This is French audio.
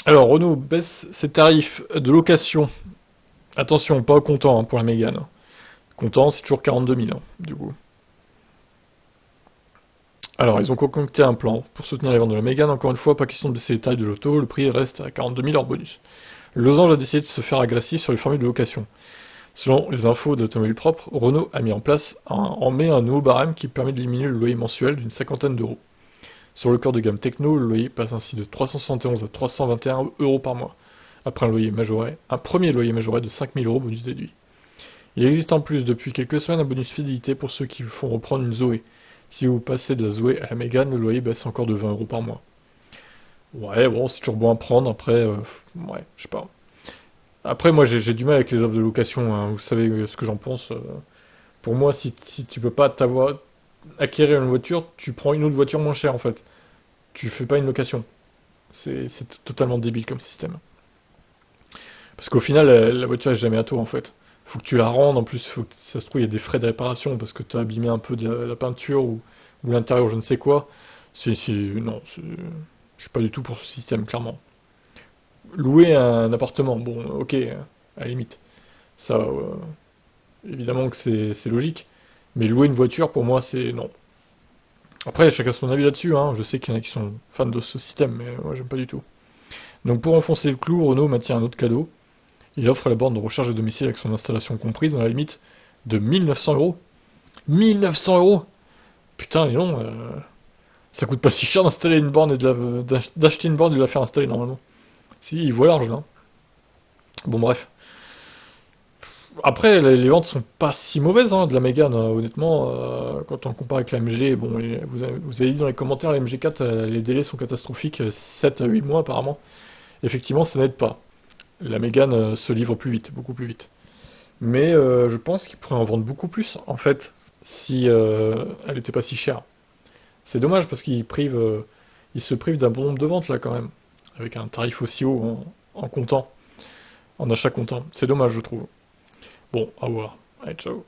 Alors, Renault baisse ses tarifs de location. Attention, pas comptant pour la Mégane. Comptant, c'est toujours 42 000, du coup. Alors, ils ont concocté un plan pour soutenir les ventes de la Mégane. Encore une fois, pas question de baisser les tailles de l'auto, le prix reste à 42 000 hors bonus. Losange a décidé de se faire agressif sur les formules de location. Selon les infos d'Automobile Propre, Renault a mis en place en mai un nouveau barème qui permet de diminuer le loyer mensuel d'une cinquantaine d'euros. Sur le corps de gamme Techno, le loyer passe ainsi de 371 à 321 euros par mois, après un premier loyer majoré de 5 000 euros bonus déduit. Il existe en plus depuis quelques semaines un bonus fidélité pour ceux qui font reprendre une Zoé. Si vous passez de la Zoé à la Mégane, le loyer baisse encore de 20 euros par mois. Ouais, bon, c'est toujours bon à prendre, après, ouais, je sais pas. Après, moi, j'ai du mal avec les offres de location, hein, vous savez ce que j'en pense. Pour moi, si tu peux pas acquérir une voiture, tu prends une autre voiture moins chère, en fait. Tu fais pas une location. C'est totalement débile comme système. Parce qu'au final, la voiture est jamais à toi, en fait. Faut que tu la rendes, en plus, faut que, ça se trouve, il y a des frais de réparation parce que tu as abîmé un peu de la peinture ou l'intérieur, je ne sais quoi. Non, je suis pas du tout pour ce système, clairement. Louer un appartement, bon, ok, à la limite. Ça, évidemment que c'est logique. Mais louer une voiture, pour moi, c'est non. Après, chacun son avis là-dessus, hein. Je sais qu'il y en a qui sont fans de ce système, mais moi, j'aime pas du tout. Donc, pour enfoncer le clou, Renault maintient un autre cadeau. Il offre la borne de recharge de domicile avec son installation comprise dans la limite de 1900 euros. 1900 euros. Putain, et non, ça coûte pas si cher d'installer une borne et d'acheter une borne et de la faire installer normalement. Si, il voit large là. Bon, bref. Après, les ventes sont pas si mauvaises de la Mégane, hein, honnêtement. Quand on compare avec la MG, bon, vous avez dit dans les commentaires, la MG4, les délais sont catastrophiques, 7 à 8 mois apparemment. Effectivement, ça n'aide pas. La Mégane se livre plus vite, beaucoup plus vite. Mais je pense qu'ils pourraient en vendre beaucoup plus, en fait, si elle n'était pas si chère. C'est dommage parce ils se privent d'un bon nombre de ventes là quand même, avec un tarif aussi haut en comptant, en achat comptant. C'est dommage, je trouve. Bon, à voir. Allez, ciao.